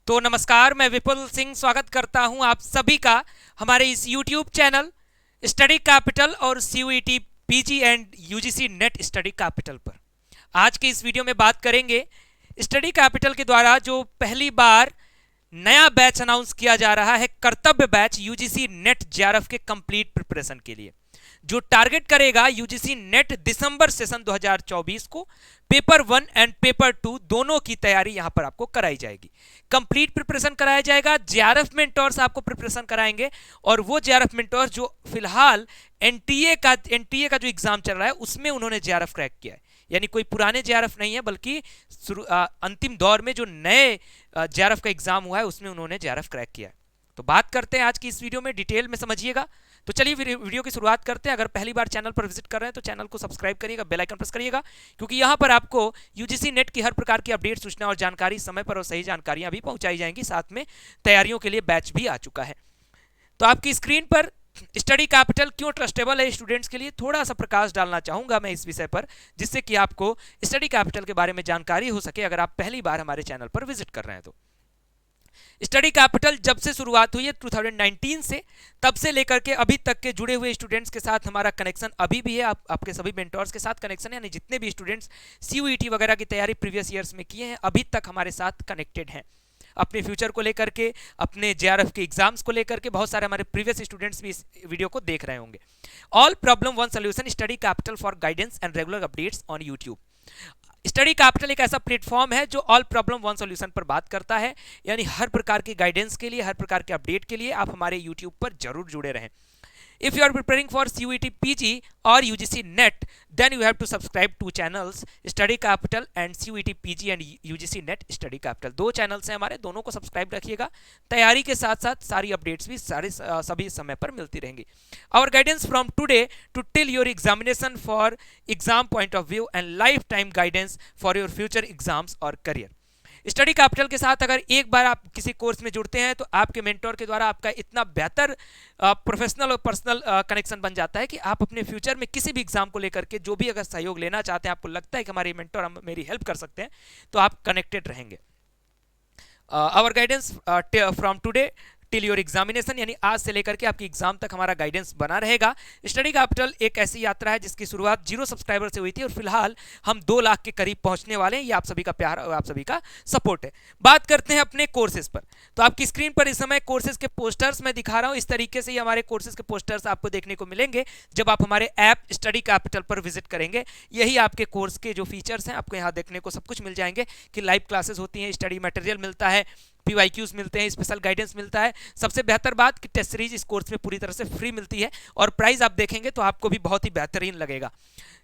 तो नमस्कार, मैं विपुल सिंह स्वागत करता हूं आप सभी का हमारे इस YouTube चैनल स्टडी कैपिटल और CUET PG and UGC net study capital पर। आज के इस वीडियो में बात करेंगे स्टडी कैपिटल के द्वारा जो पहली बार नया बैच अनाउंस किया जा रहा है, कर्तव्य बैच यूजीसी नेट जेआरएफ के कंप्लीट प्रिपरेशन के लिए, जो टारगेट करेगा यूजीसी नेट दिसंबर सेशन 2024 को। पेपर 1 एंड पेपर 2 दोनों की तैयारी यहां पर आपको कराई जाएगी, कंप्लीट प्रिपरेशन कराया जाएगा। जेआरएफ मेंटोर्स आपको प्रिपरेशन कराएंगे और वो जेआरएफ मेंटोर्स जो फिलहाल एनटीए का जो एग्जाम चल रहा है उसमें उन्होंने जेआरएफ क्रैक किया है, यानी कोई पुराने जेआरएफ नहीं है, बल्कि अंतिम दौर में जो नए जेआरएफ का एग्जाम हुआ है उसमें उन्होंने जेआरएफ क्रैक किया है। तो बात करते हैं आज की इस वीडियो में, डिटेल में समझिएगा। तो चलिए वीडियो की शुरुआत करते हैं। अगर पहली बार चैनल पर विजिट कर रहे हैं तो चैनल को सब्सक्राइब करिएगा, बेल आइकन प्रेस करिएगा, क्योंकि यहां पर आपको यूजीसी नेट की हर प्रकार की अपडेट, सूचना और जानकारी समय पर और सही जानकारियां भी पहुंचाई जाएंगी। साथ में तैयारियों के लिए बैच भी आ चुका है। तो आपकी स्क्रीन पर स्टडी कैपिटल क्यों ट्रस्टेबल है स्टूडेंट्स के लिए थोड़ा सा प्रकाश डालना चाहूंगा मैं इस विषय पर, जिससे कि आपको स्टडी कैपिटल के बारे में जानकारी हो सके अगर आप पहली बार हमारे चैनल पर विजिट कर रहे हैं तो। स्टडी कैपिटल जब से शुरुआत हुई है 2019 से, तब से लेकर के अभी तक के जुड़े हुए स्टूडेंट्स के साथ हमारा कनेक्शन अभी भी है। आपके सभी मेंटोर्स के साथ कनेक्शन है, यानी जितने भी स्टूडेंट्स CUET वगैरह की तैयारी प्रीवियस ईयर्स में किए हैं अभी तक हमारे साथ कनेक्टेड हैं। अपने फ्यूचर को लेकर के, अपने जेआरएफ के एग्जाम्स को लेकर के बहुत सारे हमारे प्रीवियस स्टूडेंट्स भी इस वीडियो को देख रहे होंगे। All problem one solution study capital for guidance and regular updates on YouTube. Study capital एक ऐसा प्लेटफॉर्म है जो ऑल प्रॉब्लम वन सॉल्यूशन पर बात करता है, यानी हर प्रकार की गाइडेंस के लिए, हर प्रकार के अपडेट के लिए आप हमारे यूट्यूब पर जरूर जुड़े रहें। If you are preparing for CUET PG or UGC NET, then you have to subscribe to channels Study Capital and CUET PG and UGC NET Study Capital। दो चैनल्स हैं हमारे, दोनों को सब्सक्राइब रखिएगा। तैयारी के साथ साथ सारी अपडेट्स भी सभी समय पर मिलती रहेंगी। Our guidance from today to till your examination for exam point of view and lifetime guidance for your future exams or career। Study Capital के साथ अगर एक बार आप किसी कोर्स में जुड़ते हैं तो आपके मेंटोर के द्वारा आपका इतना बेहतर प्रोफेशनल और पर्सनल कनेक्शन बन जाता है कि आप अपने फ्यूचर में किसी भी एग्जाम को लेकर के जो भी अगर सहयोग लेना चाहते हैं, आपको लगता है कि हमारे मेंटोर मेरी हेल्प कर सकते हैं, तो आप कनेक्टेड रहेंगे। Our guidance from today till your examination, यानी आज से लेकर के आपकी एग्जाम तक हमारा गाइडेंस बना रहेगा। स्टडी कैपिटल एक ऐसी यात्रा है जिसकी शुरुआत 0 सब्सक्राइबर से हुई थी और फिलहाल हम 2 लाख के करीब पहुंचने वाले हैं। ये आप सभी का प्यार और आप सभी का सपोर्ट है। बात करते हैं अपने कोर्सेज पर। तो आपकी स्क्रीन पर इस समय कोर्सेज के पोस्टर्स मैं दिखा रहा हूं। इस तरीके से हमारे कोर्सेज के पोस्टर्स आपको देखने को मिलेंगे जब आप हमारे ऐप स्टडी कैपिटल पर विजिट करेंगे। यही आपके कोर्स के जो फीचर्स हैं आपको यहाँ देखने को सब कुछ मिल जाएंगे कि लाइव क्लासेस होती हैं, स्टडी मटेरियल मिलता है, PYQs मिलते हैं, स्पेशल गाइडेंस मिलता है। सबसे बेहतर बात कि टेस्ट सीरीज इस कोर्स में पूरी तरह से फ्री मिलती है और प्राइस आप देखेंगे तो आपको भी बहुत ही बेहतरीन लगेगा।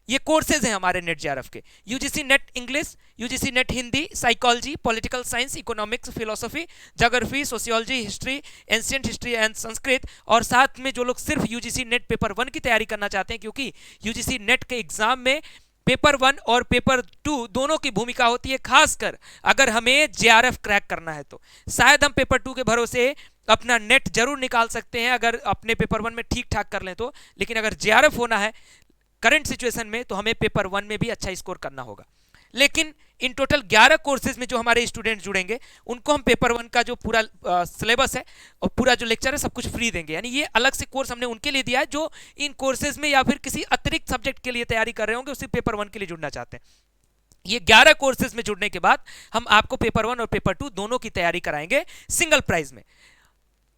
ये कोर्सेज हैं हमारे नेट जेआरएफ के। UGC net English, UGC net Hindi, psychology, political science, economics, philosophy, geography, sociology, history, ancient history and Sanskrit, और साथ में जो लोग सिर्फ यूजीसी नेट पेपर 1 की तैयारी करना चाहते हैं, क्योंकि यूजीसी नेट के एग्जाम में पेपर 1 और पेपर 2 दोनों की भूमिका होती है, खासकर अगर हमें जेआरएफ क्रैक करना है तो। शायद हम पेपर 2 के भरोसे अपना नेट जरूर निकाल सकते हैं अगर अपने पेपर 1 में ठीक ठाक कर लें तो, लेकिन अगर जेआरएफ होना है करंट सिचुएशन में तो हमें पेपर 1 में भी अच्छा स्कोर करना होगा। लेकिन इन टोटल 11 कोर्सेज में जो हमारे स्टूडेंट जुड़ेंगे उनको हम पेपर 1 का जो पूरा सिलेबस है और पूरा जो लेक्चर है सब कुछ फ्री देंगे, यानी ये अलग से कोर्स हमने उनके लिए दिया है जो इन कोर्सेज में या फिर किसी अतिरिक्त सब्जेक्ट के लिए तैयारी कर रहे होंगे, उसी पेपर 1 के लिए जुड़ना चाहते हैं। ये 11 कोर्सेज में जुड़ने के बाद हम आपको पेपर 1 और पेपर 2 दोनों की तैयारी कराएंगे सिंगल प्राइस में।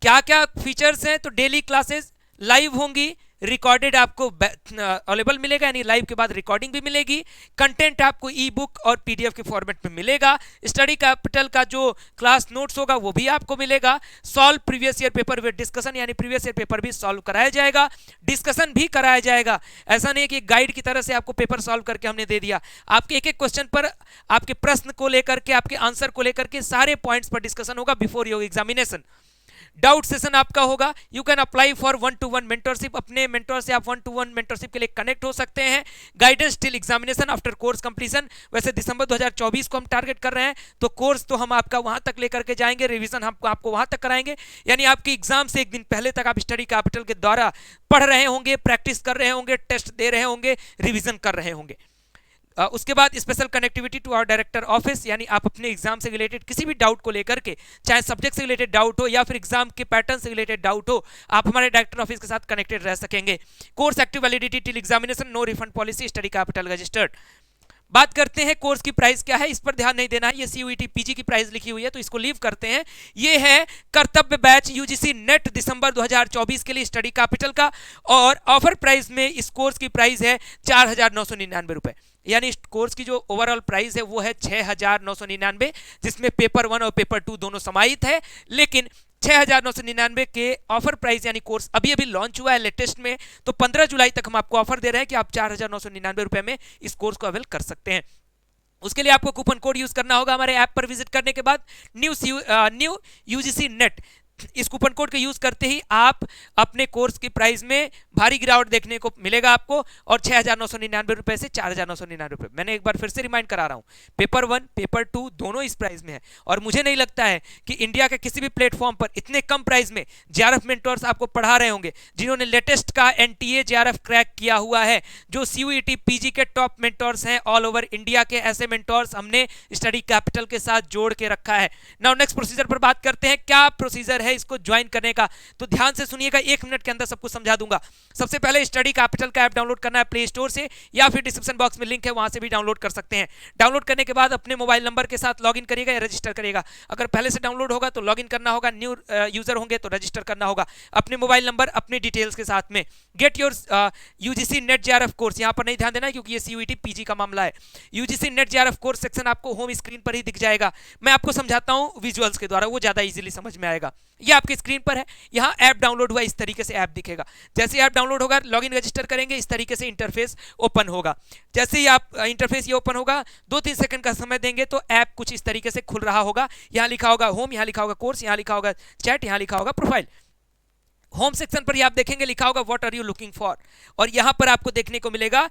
क्या क्या फीचर्स हैं? तो डेली क्लासेस लाइव होंगी, रिकॉर्डेड आपको अवेलेबल मिलेगा, यानी लाइव के बाद रिकॉर्डिंग भी मिलेगी। कंटेंट आपको ई बुक और पीडीएफ के फॉर्मेट में मिलेगा। स्टडी कैपिटल का जो क्लास नोट्स होगा वो भी आपको मिलेगा। Solve previous year paper with discussion, यानी प्रीवियस ईयर पेपर भी सॉल्व कराया जाएगा, डिस्कशन भी कराया जाएगा। ऐसा नहीं कि गाइड की तरह से आपको पेपर सॉल्व करके हमने दे दिया। आपके एक एक क्वेश्चन पर, आपके प्रश्न को लेकर के, आपके आंसर को लेकर के सारे पॉइंट्स पर डिस्कशन होगा before your examination. Doubt session आपका होगा। You can apply for 1-to-1 mentorship, अपने मेंटर से आप 1-to-1 मेंटरशिप के लिए कनेक्ट हो सकते हैं। Guidance till examination after course completion, वैसे दिसंबर 2024 को हम टारगेट कर रहे हैं, तो कोर्स तो हम आपका वहां तक लेकर के जाएंगे, रिवीजन हम आपको वहां तक कराएंगे, यानी आपकी एग्जाम से एक दिन पहले तक आप स्टडी कैपिटल के द्वारा पढ़ रहे होंगे, प्रैक्टिस कर रहे होंगे, टेस्ट दे रहे होंगे, रिविजन कर रहे होंगे। उसके बाद special connectivity to our director office, यानी आप अपने एग्जाम से रिलेटेड किसी भी डाउट को लेकर के, चाहे सब्जेक्ट से रिलेटेड डाउट हो या फिर एग्जाम के पैटर्न से रिलेटेड डाउट हो, आप हमारे डायरेक्टर ऑफिस के साथ कनेक्टेड रह सकेंगे। Course active validity till examination, no refund policy, Study Capital registered. बात करते हैं कोर्स की प्राइस क्या है, इस पर ध्यान नहीं देना है, ये सीयूईटी पीजी की प्राइस लिखी हुई है तो इसको लीव करते हैं। ये है कर्तव्य बैच यूजीसी नेट दिसंबर 2024 के लिए स्टडी कैपिटल का, और ऑफर प्राइस में इस कोर्स की प्राइस है 4,999 रुपए, यानी इस कोर्स की जो ओवरऑल प्राइस है वो है 6,999, जिसमें पेपर 1 और पेपर 2 दोनों समाहित है। लेकिन 6,999 के ऑफर प्राइस, यानी कोर्स अभी अभी लॉन्च हुआ है लेटेस्ट में, तो 15 जुलाई तक हम आपको ऑफर दे रहे हैं कि आप 4,999 रुपए में इस कोर्स को अवेल कर सकते हैं। उसके लिए आपको कूपन कोड यूज करना होगा हमारे ऐप पर विजिट करने के बाद, न्यू यूजीसी नेट। इस कूपन कोड का यूज करते ही आप अपने कोर्स की प्राइस में भारी गिरावट देखने को मिलेगा आपको, और 6,999 रुपए से 4,999 रुपए। मैंने एक बार फिर से रिमाइंड करा रहा हूं, पेपर 1 पेपर 2 दोनों इस प्राइस में है, और मुझे नहीं लगता है कि इंडिया के किसी भी प्लेटफॉर्म पर इतने कम प्राइस में जेआरएफ मेंटोर्स आपको पढ़ा रहे होंगे, जिन्होंने लेटेस्ट का एनटीए जेआरएफ क्रैक किया हुआ है, जो सीयूईटी पीजी के टॉप मेंटोर्स हैं ऑल ओवर इंडिया के। ऐसे मेंटोर्स हमने स्टडी कैपिटल के साथ जोड़ के रखा है। नाउ नेक्स्ट प्रोसीजर पर बात करते हैं, क्या प्रोसीजर है इसको ज्वाइन करने का, तो ध्यान से सुनिएगा, 1 मिनट के अंदर सब कुछ समझा दूंगा। सबसे पहले स्टडी कैपिटल का ऐप डाउनलोड करना है प्ले स्टोर से, या फिर डिस्क्रिप्शन बॉक्स में लिंक है वहां से भी डाउनलोड कर सकते हैं। डाउनलोड करने के बाद अपने मोबाइल नंबर के साथ लॉगिन करिएगा या रजिस्टर करिएगा। अगर पहले से डाउनलोड होगा तो लॉगिन करना होगा, न्यू यूजर होंगे तो रजिस्टर करना होगा अपने मोबाइल नंबर अपने डिटेल्स के साथ में। Get your UGC net JRF course, यहां पर नहीं ध्यान देना क्योंकि ये सीयूईटी पीजी का मामला है। UGC net JRF course section आपको होम स्क्रीन पर ही दिख जाएगा। मैं आपको समझाता हूं विजुअल्स के द्वारा, वो ज्यादा इजीली समझ में आएगा। ये आपकी स्क्रीन पर है, यहाँ ऐप डाउनलोड हुआ, इस तरीके से ऐप दिखेगा। जैसे ऐप डाउनलोड होगा, लॉगिन रजिस्टर करेंगे, इस तरीके से इंटरफेस ओपन होगा। जैसे ही आप इंटरफेस ये ओपन होगा, 2-3 सेकंड का समय देंगे तो ऐप कुछ इस तरीके से खुल रहा होगा। यहाँ लिखा होगा होम, यहाँ लिखा होगा कोर्स, यहाँ लिखा होगा चैट, यहाँ लिखा होगा प्रोफाइल। होम सेक्शन पर आप देखेंगे लिखा होगा what are you looking for, और यहां पर आपको देखने को मिलेगा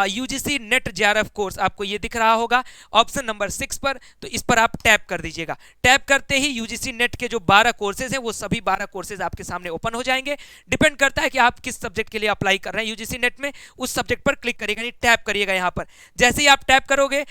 यूजीसी नेट जेआरएफ कोर्स, आपको ये दिख रहा होगा ऑप्शन नंबर 6 पर, तो इस पर आप टैप कर दीजिएगा। टैप करते ही यूजीसी नेट के जो 12 कोर्सेज हैं वो सभी 12 कोर्सेज आपके सामने ओपन हो जाएंगे। डिपेंड करता है कि आप किस सब्जेक्ट के लिए अप्लाई कर रहे हैं यूजीसी नेट में, उस सब्जेक्ट पर क्लिक करिएगा, टैप करिएगा। यहां पर जैसे ही आप टैप करोगे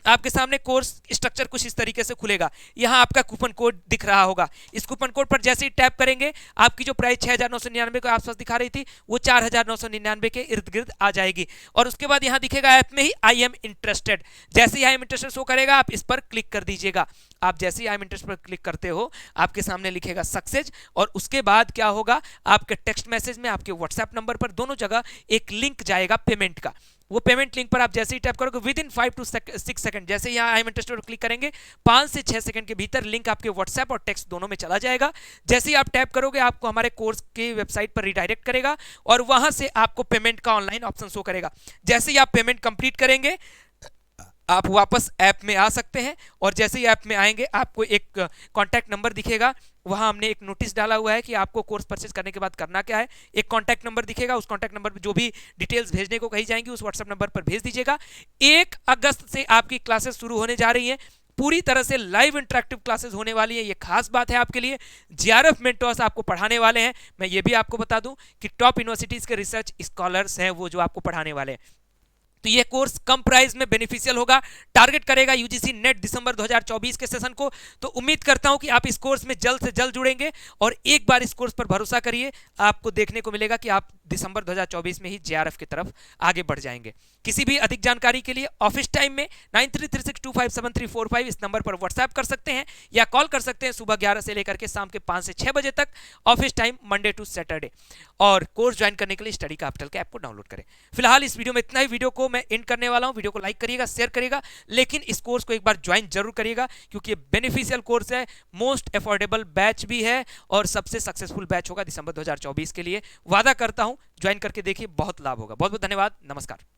आपके सामने कोर्स स्ट्रक्चर कुछ इस तरीके से खुलेगा। यहां आपका कूपन कोड दिख रहा होगा, इस कूपन कोड पर जैसे ही टैप करेंगे आपकी जो प्राइस 6,999 के आसपास दिखा रही थी वो 4,999 के इर्द गिर्द आ जाएगी। और उसके बाद यहां दिखेगा ऐप में ही आई एम इंटरेस्टेड, जैसे ही आई एम इंटरेस्टेड शो करेगा आप इस पर क्लिक कर दीजिएगा। आप जैसे ही आई एम इंटरेस्टेड पर क्लिक करते हो आपके सामने लिखेगा सक्सेस, और उसके बाद क्या होगा, आपके टेक्स्ट मैसेज में आपके व्हाट्सएप नंबर पर दोनों जगह एक लिंक जाएगा पेमेंट का। वो पेमेंट लिंक पर आप जैसे ही टैप करोगे विद इन 5 to 6 सेकंड, जैसे ही आई एम इंटरेस्टेड क्लिक करेंगे 5 से 6 सेकंड के भीतर लिंक आपके व्हाट्सएप और टेक्स्ट दोनों में चला जाएगा। जैसे ही आप टैप करोगे आपको हमारे कोर्स की वेबसाइट पर रिडायरेक्ट करेगा, और वहां से आपको पेमेंट का ऑनलाइन ऑप्शन शो करेगा। जैसे ही आप पेमेंट कंप्लीट करेंगे आप वापस ऐप में आ सकते हैं, और जैसे ही ऐप में आएंगे आपको एक कॉन्टैक्ट नंबर दिखेगा, वहां हमने एक नोटिस डाला हुआ है कि आपको कोर्स परचेज करने के बाद करना क्या है। एक कॉन्टैक्ट नंबर दिखेगा, उस कॉन्टैक्ट नंबर पर जो भी डिटेल्स भेजने को कही जाएंगी उस व्हाट्सएप नंबर पर भेज दीजिएगा। 1 अगस्त से आपकी क्लासेस शुरू होने जा रही हैं, पूरी तरह से लाइव इंटरेक्टिव क्लासेस होने वाली है। ये खास बात है आपके लिए, जेआरएफ मेंटोर्स आपको पढ़ाने वाले हैं। मैं ये भी आपको बता दूं कि टॉप यूनिवर्सिटीज के रिसर्च स्कॉलर्स हैं वो जो आपको पढ़ाने वाले हैं। तो ये कोर्स कम प्राइस में बेनिफिशियल होगा, टारगेट करेगा यूजीसी नेट दिसंबर 2024 के सेशन को। तो उम्मीद करता हूं कि आप इस कोर्स में जल्द से जल्द जुड़ेंगे, और एक बार इस कोर्स पर भरोसा करिए, आपको देखने को मिलेगा कि आप दिसंबर 2024 में ही जेआरएफ की तरफ आगे बढ़ जाएंगे। किसी भी अधिक जानकारी के लिए ऑफिस टाइम में 9336257345 इस नंबर पर व्हाट्सएप कर सकते हैं, या कॉल कर सकते हैं सुबह 11 से लेकर के शाम के 5 से 6 बजे तक, office time Monday to Saturday. और कोर्स ज्वाइन करने के लिए स्टडी कैपिटल के ऐप को डाउनलोड करें। फिलहाल इस वीडियो में इतना ही, वीडियो को मैं एंड करने वाला हूं। वीडियो को लाइक करिएगा, शेयर करिएगा, लेकिन इस कोर्स को एक बार ज्वाइन जरूर करिएगा क्योंकि ये बेनिफिशियल कोर्स है, मोस्ट अफोर्डेबल बैच भी है, और सबसे सक्सेसफुल बैच होगा दिसंबर 2024 के लिए। वादा करता हूं ज्वाइन करके देखिए, बहुत लाभ होगा। बहुत बहुत धन्यवाद, नमस्कार।